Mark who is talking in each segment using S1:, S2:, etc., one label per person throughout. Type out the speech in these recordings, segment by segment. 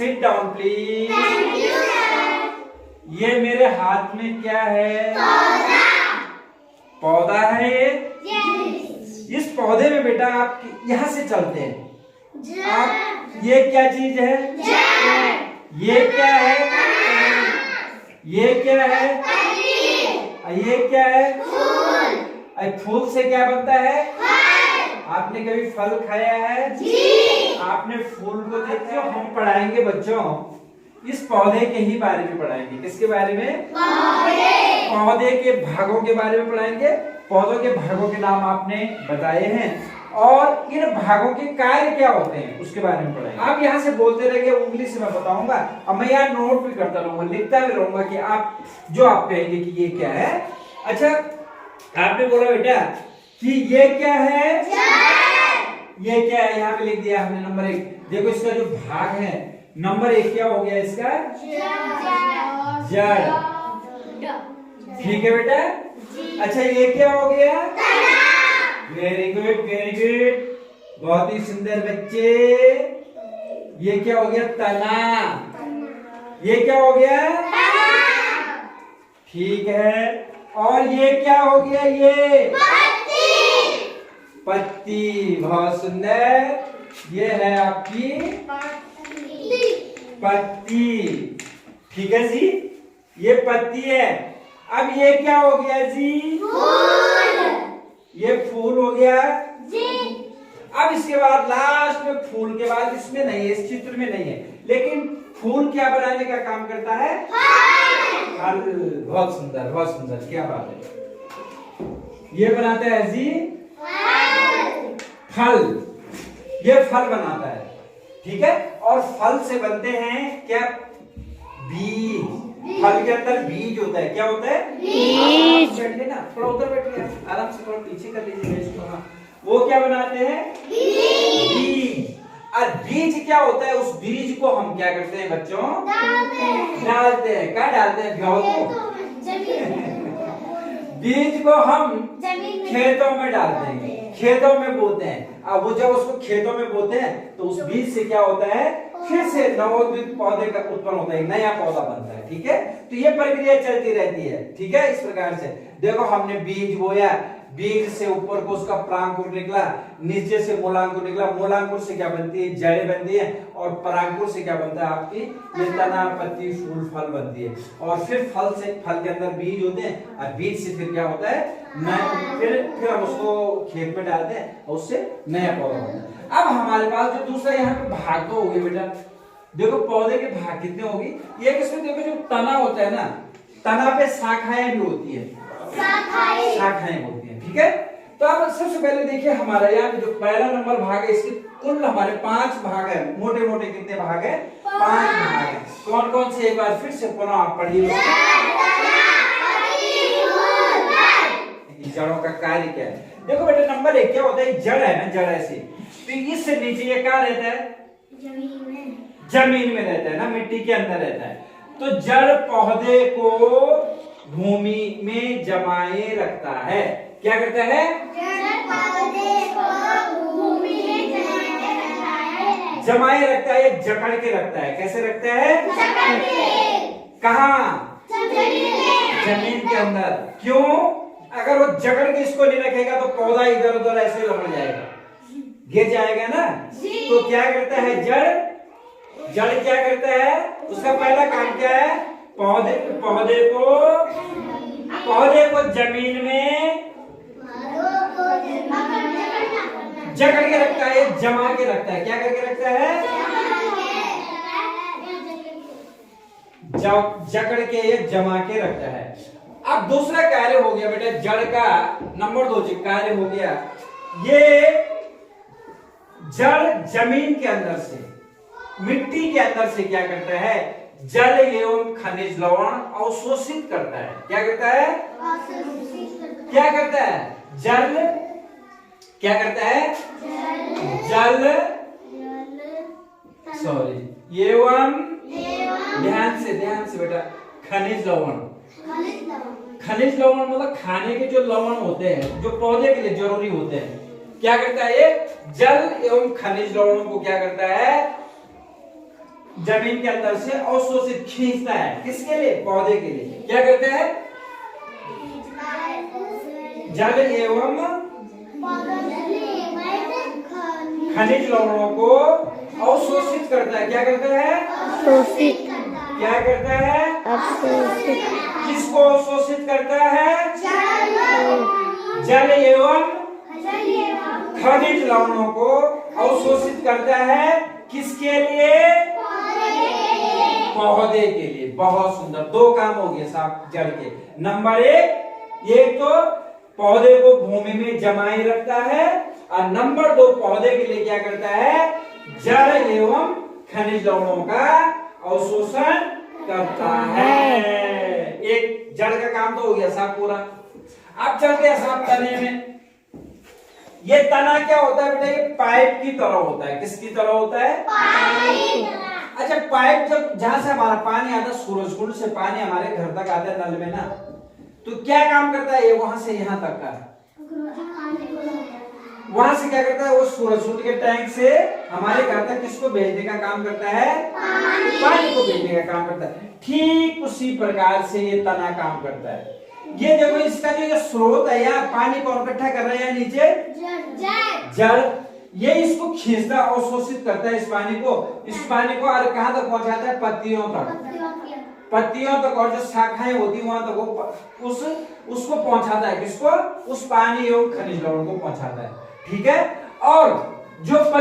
S1: Sit down please. ये मेरे हाथ में क्या है? पौधा है ये। इस पौधे में बेटा आप यहाँ से चलते हैं। आप ये क्या चीज है? ये क्या है? ये क्या है? ये क्या है? फूल से क्या बनता है? आपने कभी फल खाया है? आपने फूल को देखते हो? हम पढ़ाएंगे बच्चों इस पौधे के ही बारे में पढ़ाएंगे। किसके बारे में? पौधे के भागों के बारे में पढ़ाएंगे। पौधों के भागों के नाम आपने बताए हैं और इन भागों के कार्य क्या होते हैं उसके बारे में पढ़ाएंगे। आप यहाँ से बोलते रहेंगे, उंगली से मैं बताऊंगा और मैं यहाँ नोट भी करता रहूंगा, लिखता भी रहूंगा कि आप जो आप कहेंगे कि ये क्या है। अच्छा, आपने बोला बेटा कि ये क्या है? ये क्या है? यहाँ पे लिख दिया हमने नंबर 1। देखो इसका जो भाग है नंबर 1 क्या हो गया इसका? जड़। ठीक है बेटा। अच्छा ये क्या हो गया? वेरी गुड वेरी गुड, बहुत ही सुंदर बच्चे। ये क्या हो गया? तना। ये क्या हो गया? ठीक है। और ये क्या हो गया? ये पत्ती। बहुत सुंदर। ये है आपकी पत्ती। ठीक है जी, ये पत्ती है। अब ये क्या हो गया जी? ये फूल हो गया जी। अब इसके बाद लास्ट में फूल के बाद इसमें नहीं है, इस चित्र में नहीं है, लेकिन फूल क्या बनाने का काम करता है? फल। बहुत सुंदर बहुत सुंदर, क्या बात है। ये बनाता है जी फल। ये फल बनाता है। ठीक है। और फल से बनते हैं क्या? बीज। फल के अंदर बीज होता है। क्या होता है? बीज। बैठिए ना, थोड़ा उधर बैठिए, आराम से थोड़ा पीछे कर लीजिए इसको। हाँ, वो क्या बनाते हैं? बीज। और बीज क्या होता है? उस बीज को हम क्या करते हैं बच्चों? डालते हैं। क्या डालते हैं? बीज को हम खेतों में डालते हैं, खेतों में बोते हैं। अब वो जब उसको खेतों में बोते हैं तो उस बीज से क्या होता है? फिर से नवोदित पौधे का उत्पन्न होता है, नया पौधा बनता है। ठीक है। तो ये प्रक्रिया चलती रहती है। ठीक है। इस प्रकार से देखो हमने बीज बोया, बीज से ऊपर को उसका परांकुर निकला, नीचे से मूलांकुर निकला, मूलांकुर से क्या बनती है? जड़ें बनती है। और परांकुर से क्या बनता है? आपकी ये तना, पत्ती, फूल, फल बनती है। और फिर फल से, फल के अंदर बीज होते हैं और बीज से फिर क्या होता है? नया। फिर हम उसको खेत में डालते हैं और उससे नया पौधा होता है। अब हमारे पास जो दूसरा यहाँ पे भाग तो हो गए बेटा। देखो पौधे के भाग कितने होगी? ये किसमें? देखो जो तना होता है ना, तना पे शाखाएं भी होती है, शाखाएं होती है। ठीक है। तो अब सबसे पहले देखिए हमारा यहाँ जो पहला नंबर भाग है, इसके कुल हमारे 5 भाग है। मोटे मोटे कितने भाग है? 5 भाग है। कौन कौन से? एक बार फिर से पुनः आप पढ़िए। जड़ों का कार्य क्या है? देखो बेटा नंबर 1 क्या होता है? जड़ है ना, जड़ ऐसी, तो इससे नीचे ये क्या रहता है? जमीन में रहता है ना, मिट्टी के अंदर रहता है। तो जड़ पौधे को भूमि में जमाए रखता है। क्या करता है? जड़ पौधे को भूमि में जमाए रखता है। जमाए रखता है, जकड़ के रखता है। कैसे रखता है? जकड़ के। कहाँ? जमीन के अंदर। क्यों? अगर वो जकड़ के इसको नहीं रखेगा तो पौधा इधर उधर ऐसे लपट जाएगा, गिर जाएगा ना। तो क्या करता है जड़? जड़ क्या करता है? उसका पहला काम क्या है? पौधे को जमीन में जकड़ के रखता है, जमा के रखता है। क्या करके रखता है? जकड़ के ये जमा के रखता है। अब दूसरा कार्य हो गया बेटा जड़ का, नंबर 2 जो कार्य हो गया, ये जड़ जमीन के अंदर से, मिट्टी के अंदर से क्या करता है? जल एवं खनिज लवण अवशोषित करता है। क्या करता है? क्या करता है? जल क्या करता है? जल सॉरी एवं, ध्यान से बेटा, खनिज लवण। खनिज लवण मतलब खाने के जो लवण होते हैं जो पौधे के लिए जरूरी होते हैं। क्या करता है ये? जल एवं खनिज लवणों को क्या करता है? जमीन के अंदर से अवशोषित खींचता है, किसके लिए? पौधे के लिए। क्या करते हैं? जल एवं खनिज लवणों को अवशोषित करता है। क्या करता है?
S2: शोषित।
S1: क्या करता है?
S2: अवशोषित।
S1: किसको अवशोषित करता है? जल एवं खनिज लवणों को अवशोषित करता है, किसके लिए? पौधे के लिए। बहुत सुंदर, दो काम हो गए साहब जड़ के। नंबर एक तो पौधे को भूमि में जमाए रखता है, और नंबर दो पौधे के लिए क्या करता है? जल एवं खनिज लवणों का अवशोषण करता है। एक जड़ का काम तो हो गया साहब पूरा। अब चलते हैं साहब तने में। ये तना क्या होता है बेटा? ये पाइप की तरह होता है। किसकी तरह होता है? अच्छा, पाइप जब जहां से हमारा पानी आता है, सूरज कुंड से पानी हमारे घर तक आता है नल में ना, तो क्या काम करता है? ये वहां से यहां तक का, वहां से क्या करता है? वो सूरज कुंड के टैंक से हमारे घर तक किसको भेजने का काम करता है? पानी को भेजने का काम करता है। ठीक उसी प्रकार से ये तना काम करता है। ये देखो, इसका जो स्रोत है, यहाँ पानी कौन इकट्ठा कर रहा है? नीचे जड़। ये इसको खींचता, अवशोषित करता है इस पानी को और कहां तक पहुंचाता है? पत्तियों तक, और जो शाखाएं होती वहां तक वो उसको पहुंचाता है। किसको? उस पानी एवं खनिज लवण को पहुंचाता है। ठीक है। और जब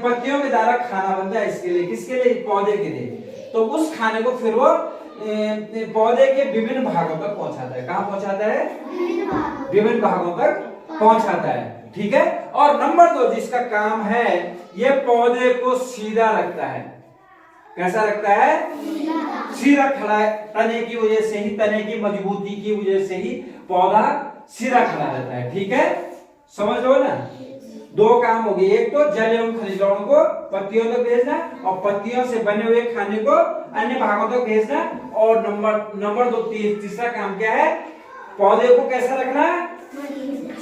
S1: पत्तियों के द्वारा खाना बनता है, इसके लिए, किसके लिए? पौधे के लिए। तो उस खाने को फिर वो पौधे के विभिन्न भागों तक पहुंचाता है। कहां पहुंचाता है? विभिन्न भागों तक पहुंचाता है। ठीक है। और नंबर दो जिसका काम है, ये पौधे को सीधा रखता है। कैसा रखता है? सीधा खड़ा है। तने की वजह से ही, तने की मजबूती की वजह से ही पौधा सीधा खड़ा रहता है। ठीक है, समझ लो ना। दो काम हो गए, एक तो जल एवं खनिज लवणों को पत्तियों तक भेजना, और पत्तियों से बने हुए खाने को अन्य भागों तक भेजना। और नंबर दो तीसरा काम क्या है? पौधे को कैसा रखना?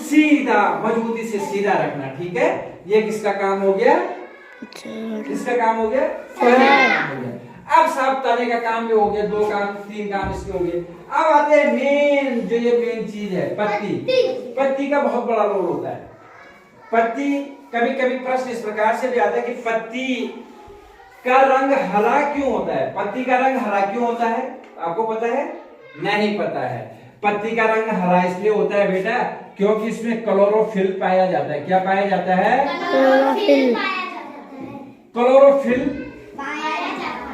S1: सीधा, मजबूती से सीधा रखना। ठीक है, ये किसका काम हो गया? किसका काम हो गया? अब साहब तने का काम भी हो गया। दो काम, तीन काम इसके हो गए। अब आते हैं मेन, जो ये मेन चीज है, पत्ती का बहुत बड़ा रोल होता है। पत्ती, कभी कभी प्रश्न इस प्रकार से भी आता है कि पत्ती का रंग हरा क्यों होता है? पत्ती का रंग हरा क्यों होता है? आपको पता है? नहीं पता है। पत्ती का रंग हरा इसलिए होता है बेटा, क्योंकि इसमें क्लोरोफिल पाया जाता है। क्या पाया जाता है? क्लोरोफिल।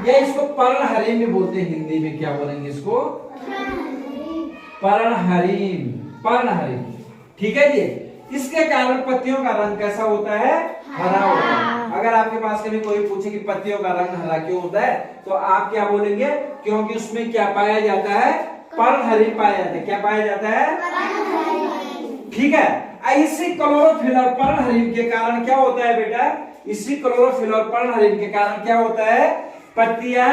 S1: या इसको पर्णहरिम भी बोलते हैं। हिंदी में क्या बोलेंगे इसको? पर्णहरिम। ठीक है जी। इसके कारण पत्तियों का रंग कैसा होता है? हरा होता है। अगर आपके पास कभी कोई पूछे कि पत्तियों का रंग हरा क्यों होता है, तो आप क्या बोलेंगे? क्योंकि उसमें क्या पाया जाता है? पर्णहरिम पाया जाता है। क्या पाया जाता है? ठीक है। इसी क्लोरोफिल और पर्णहरिम के कारण क्या होता है बेटा? इसी क्लोरोफिल और पर्णहरिम के कारण क्या होता है? पत्तियां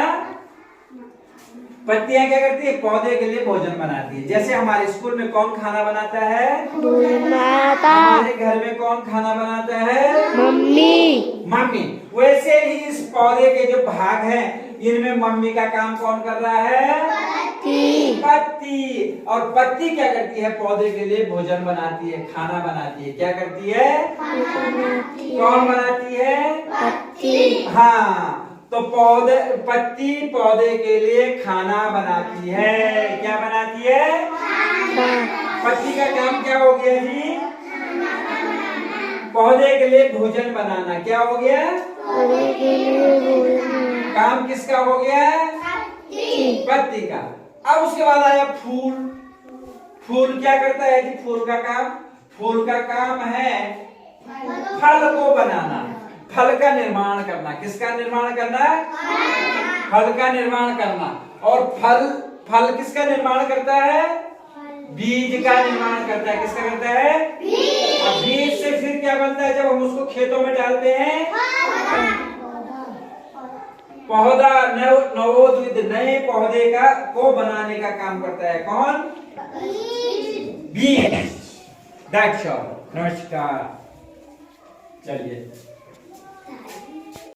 S1: क्या करती है? पौधे के लिए भोजन बनाती है। जैसे हमारे स्कूल में कौन खाना बनाता है? हमारे घर में कौन खाना बनाता है? मम्मी। वैसे ही इस पौधे के जो भाग हैं, इनमें मम्मी का काम कौन कर रहा है? पत्ती। और पत्ती क्या करती है? पौधे के लिए भोजन बनाती है, खाना बनाती है। क्या करती है? कौन बनाती है? पत्ती। हाँ, तो पत्ती पौधे के लिए खाना बनाती है। क्या बनाती है? पत्ती का काम क्या हो गया जी? पौधे के लिए भोजन बनाना। क्या हो गया? काम किसका हो गया? पत्ती का। अब उसके बाद आया फूल। फूल क्या करता है जी? फूल का काम है फल को बनाना, फल का निर्माण करना। किसका निर्माण करना? फल का निर्माण करना। और फल किसका निर्माण करता है? बीज का निर्माण करता है। किसका करता है? और बीज से फिर क्या बनता है? जब हम उसको खेतों में डालते हैं, पौधा नवोदित नए पौधे को बनाने का काम करता है। कौन? बीज। नमस्कार। चलिए।